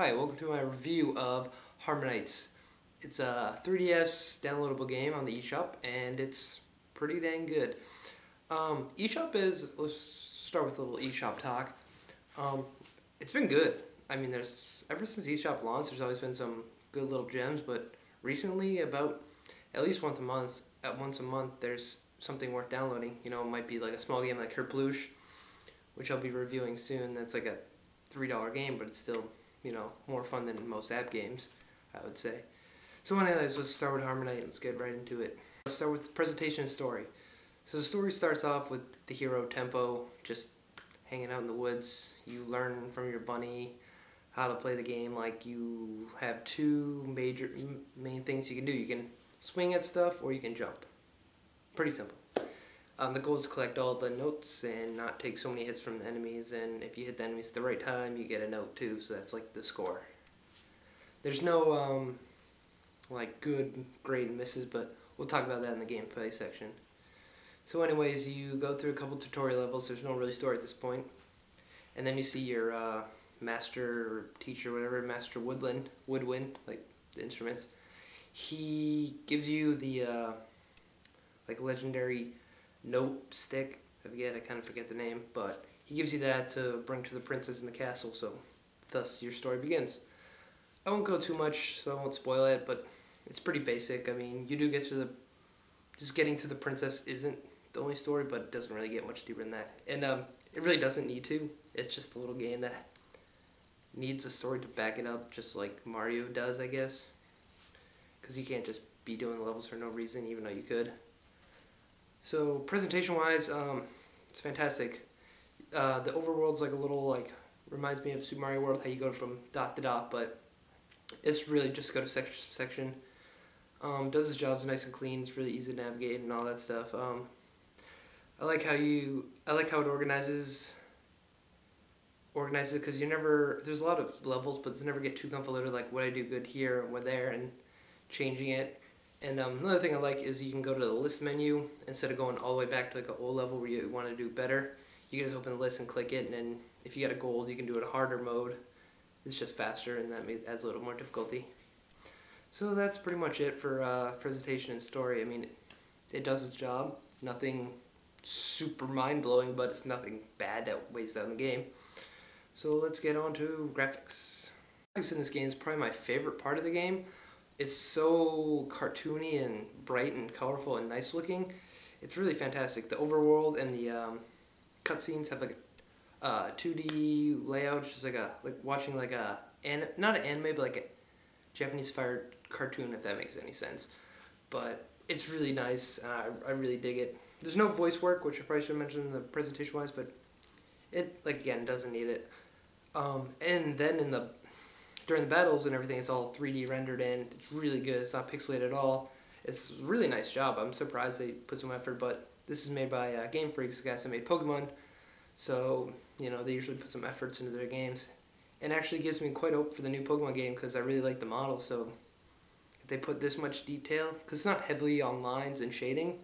Hi, welcome to my review of HarmoKnight. It's a 3DS downloadable game on the eShop, and it's pretty dang good. eShop is, let's start with a little eShop talk. It's been good. I mean, ever since eShop launched, there's always been some good little gems, but recently, about at least once a month, there's something worth downloading. You know, it might be like a small game like Herplush, which I'll be reviewing soon. That's like a $3 game, but it's still, you know, more fun than most app games, I would say. So anyways, let's start with HarmoKnight. Let's get right into it. Let's start with the presentation and story. So the story starts off with the hero Tempo just hanging out in the woods. You learn from your bunny how to play the game. Like, you have two main things you can do. You can swing at stuff or you can jump. Pretty simple. The goal is to collect all the notes and not take so many hits from the enemies, and if you hit the enemies at the right time, you get a note too, so that's like the score. There's no like good, great, and misses, but we'll talk about that in the gameplay section. So anyways, you go through a couple tutorial levels. There's no really story at this point. And then you see your master or teacher, whatever, Master Woodwind, like the instruments. He gives you the like legendary note stick. I kind of forget the name, but he gives you that to bring to the princess in the castle, so thus your story begins. I won't go too much, so I won't spoil it, but it's pretty basic. I mean, you do get to just getting to the princess isn't the only story, but it doesn't really get much deeper than that. And it really doesn't need to. It's just a little game that needs a story to back it up, just like Mario does, I guess. Because you can't just be doing the levels for no reason, even though you could. So presentation-wise, it's fantastic. The overworld's like a little, like, reminds me of Super Mario World, how you go from dot to dot, but it's really just go to section to section. Does its jobs nice and clean. It's really easy to navigate and all that stuff. I like how it organizes because there's a lot of levels, but it's never get too convoluted, like what I do good here and what there, and changing it. And another thing I like is you can go to the list menu instead of going all the way back to like an old level where you want to do better. You can just open the list and click it, and then if you get a gold, you can do it a harder mode. It's just faster, and that adds a little more difficulty. So that's pretty much it for presentation and story. I mean, it does its job. Nothing super mind-blowing, but it's nothing bad that weighs down the game. So let's get on to graphics. Graphics in this game is probably my favorite part of the game. It's so cartoony and bright and colorful and nice looking. It's really fantastic. The overworld and the cutscenes have like a 2D layout, just like watching like not an anime, but like a Japanese fire cartoon, if that makes any sense. But it's really nice. I really dig it. There's no voice work, which I probably should have mentioned in the presentation wise, but it, like, again, doesn't need it. And then during the battles and everything, it's all 3D rendered in. It's really good. It's not pixelated at all. It's a really nice job. I'm surprised they put some effort, but this is made by Game Freaks, the guys that made Pokemon. So, you know, they usually put some efforts into their games. And actually gives me quite hope for the new Pokemon game because I really like the model. So if they put this much detail, because it's not heavily on lines and shading,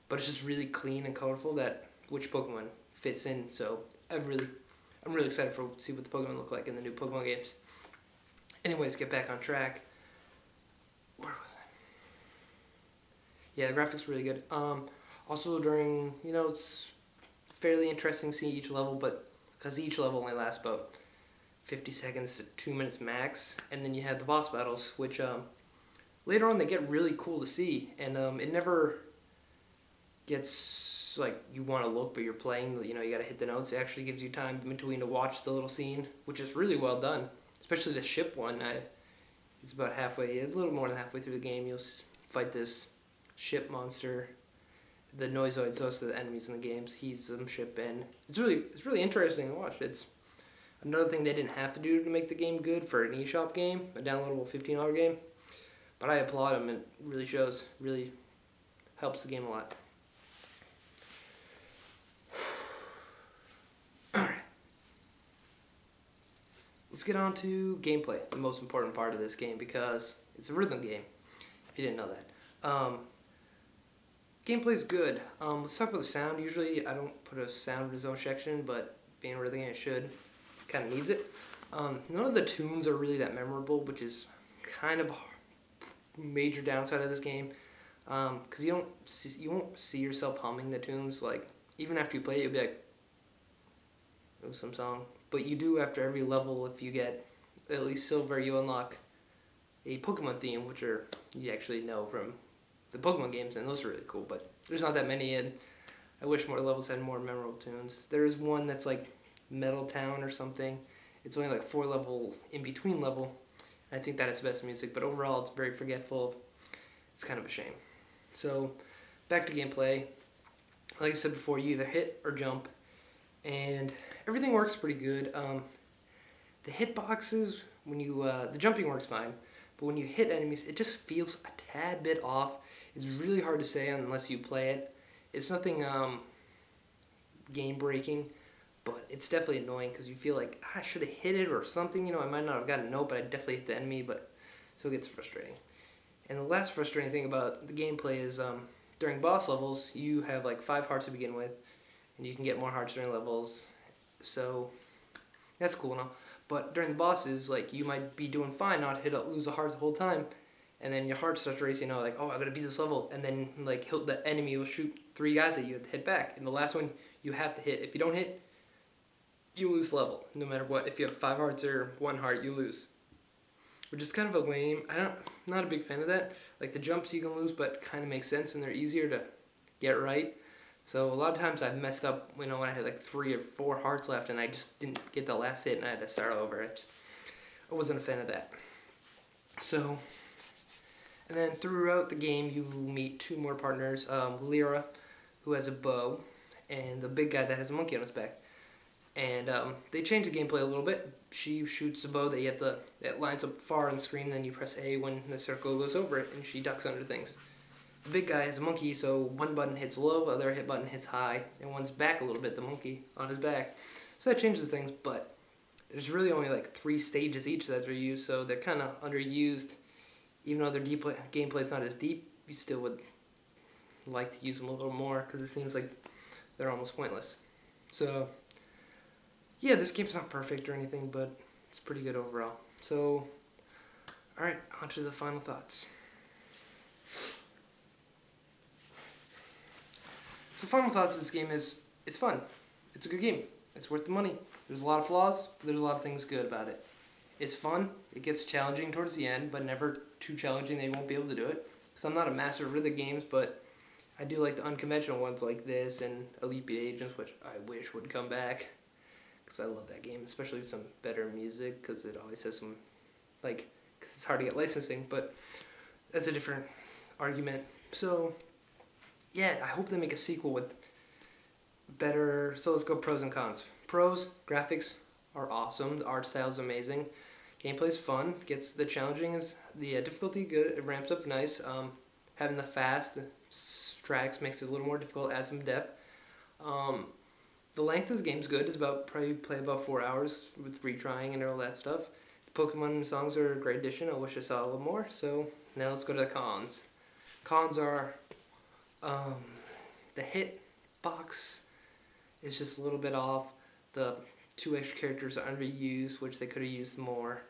but it's just really clean and colorful, that which Pokemon fits in. So I'm really excited to see what the Pokemon look like in the new Pokemon games. Anyways, get back on track. Where was I? Yeah, the graphics are really good. Also during, you know, it's fairly interesting seeing each level, but because each level only lasts about 50 seconds to 2 minutes max, and then you have the boss battles, which later on they get really cool to see, and it never gets like you want to look, but you're playing, you know, you gotta hit the notes. It actually gives you time in between to watch the little scene, which is really well done. Especially the ship one. It's about halfway, a little more than halfway through the game, you'll fight this ship monster. The Noizoid's also the enemies in the games. He's some ship, and it's really interesting to watch. It's another thing they didn't have to do to make the game good for an eShop game, a downloadable $15 game. But I applaud them. It really shows. Really helps the game a lot. Let's get on to gameplay, the most important part of this game, because it's a rhythm game, if you didn't know that. Gameplay's good. Let's talk about the sound. Usually I don't put a sound in the zone section, but being a rhythm game, it should. Kind of needs it. None of the tunes are really that memorable, which is kind of a major downside of this game. Because you won't see yourself humming the tunes. Like, even after you play it, you'll be like, "Oh, some song." But you do after every level. If you get at least silver, you unlock a Pokemon theme, which you actually know from the Pokemon games, and those are really cool. But there's not that many, and I wish more levels had more memorable tunes. There's one that's like Metal Town or something. It's only like 4 level in between level. I think that is the best music, but overall it's very forgetful. It's kind of a shame. So back to gameplay. Like I said before, you either hit or jump, and everything works pretty good. The hitboxes, when you the jumping works fine, but when you hit enemies, it just feels a tad bit off. It's really hard to say unless you play it. It's nothing game breaking, but it's definitely annoying because you feel like I should have hit it or something. You know, I might not have gotten a note, but I definitely hit the enemy. But so it gets frustrating. And the last frustrating thing about the gameplay is during boss levels, you have like 5 hearts to begin with, and you can get more hearts during levels. So that's cool now. But during the bosses, like, you might be doing fine, not lose a heart the whole time, and then your heart starts racing. You know, like, oh, I gotta beat this level, and then like the enemy will shoot 3 guys at you to hit back, and the last one you have to hit. If you don't hit, you lose level, no matter what. If you have 5 hearts or 1 heart, you lose, which is kind of a lame. I'm not a big fan of that. Like, the jumps you can lose, but kind of makes sense, and they're easier to get right. So a lot of times I've messed up, you know, when I had like 3 or 4 hearts left and I just didn't get the last hit and I had to start over. I wasn't a fan of that. So, and then throughout the game you meet 2 more partners, Lyra, who has a bow, and the big guy that has a monkey on his back. And they changed the gameplay a little bit. She shoots a bow that lines up far on the screen, then you press A when the circle goes over it, and she ducks under things. The big guy has a monkey, so one button hits low, the other hit button hits high, and one's back a little bit, the monkey on his back. So that changes things, but there's really only like 3 stages each that are used, so they're kind of underused. Even though their gameplay's not as deep, you still would like to use them a little more, because it seems like they're almost pointless. So yeah, this game's not perfect or anything, but it's pretty good overall. So, alright, on to the final thoughts. So final thoughts of this game is, it's fun. It's a good game. It's worth the money. There's a lot of flaws, but there's a lot of things good about it. It's fun. It gets challenging towards the end, but never too challenging they won't be able to do it. So I'm not a master of rhythm games, but I do like the unconventional ones like this and Elite Beat Agents, which I wish would come back. Because I love that game, especially with some better music, because it always has some, like, because it's hard to get licensing, but that's a different argument. So, yeah, I hope they make a sequel with better, so let's go pros and cons. Pros, graphics are awesome, the art style is amazing, gameplay's fun, gets the challenging, the difficulty good, it ramps up nice, having the fast tracks makes it a little more difficult, adds some depth. The length of the game's good. It's probably play about 4 hours with retrying and all that stuff. The Pokemon songs are a great addition. I wish I saw a little more. So now let's go to the cons. Cons are the hit box is just a little bit off. The 2 extra characters are underused, which they could have used more.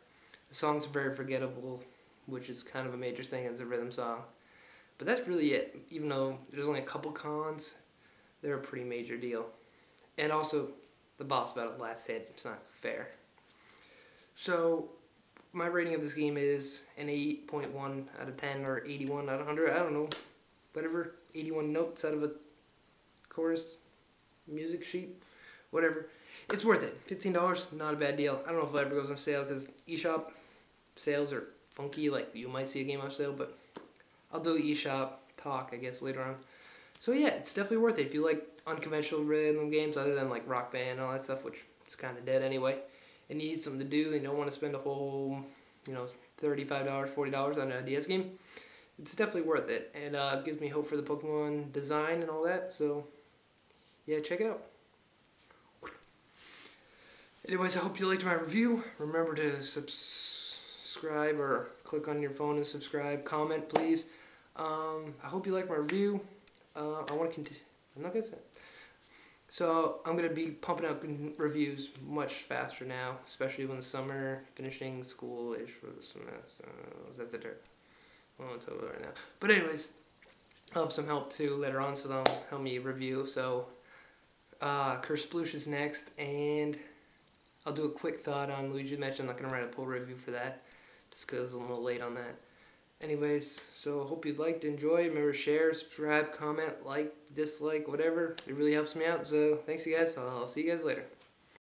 The songs are very forgettable, which is kind of a major thing as a rhythm song. But that's really it. Even though there's only a couple cons, they're a pretty major deal. And also, the boss battle last hit, it's not fair. So, my rating of this game is an 8.1 out of 10 or 81 out of 100. I don't know. Whatever. 81 notes out of a chorus music sheet. Whatever. It's worth it. $15, not a bad deal. I don't know if it ever goes on sale because eShop sales are funky. Like, you might see a game on sale, but I'll do eShop talk, I guess, later on. So yeah, it's definitely worth it if you like unconventional rhythm games other than like Rock Band and all that stuff, which is kind of dead anyway. And you need something to do and you don't want to spend a whole, you know, $35, $40 on a DS game. It's definitely worth it, and gives me hope for the Pokemon design and all that. So yeah, check it out. Anyways, I hope you liked my review. Remember to subscribe or click on your phone and subscribe. Comment, please. I hope you like my review. I want to continue. I'm not gonna say it. So I'm going to be pumping out reviews much faster now, especially when the summer, finishing school-ish for the semester. That's a dirt. I won't tell you right now. But anyways, I'll have some help too later on, so they'll help me review. So Curse Sploosh is next, and I'll do a quick thought on Luigi Match. I'm not going to write a full review for that, just because I'm a little late on that. Anyways, so hope you liked, enjoyed. Remember, share, subscribe, comment, like, dislike, whatever. It really helps me out. So thanks, you guys. I'll see you guys later.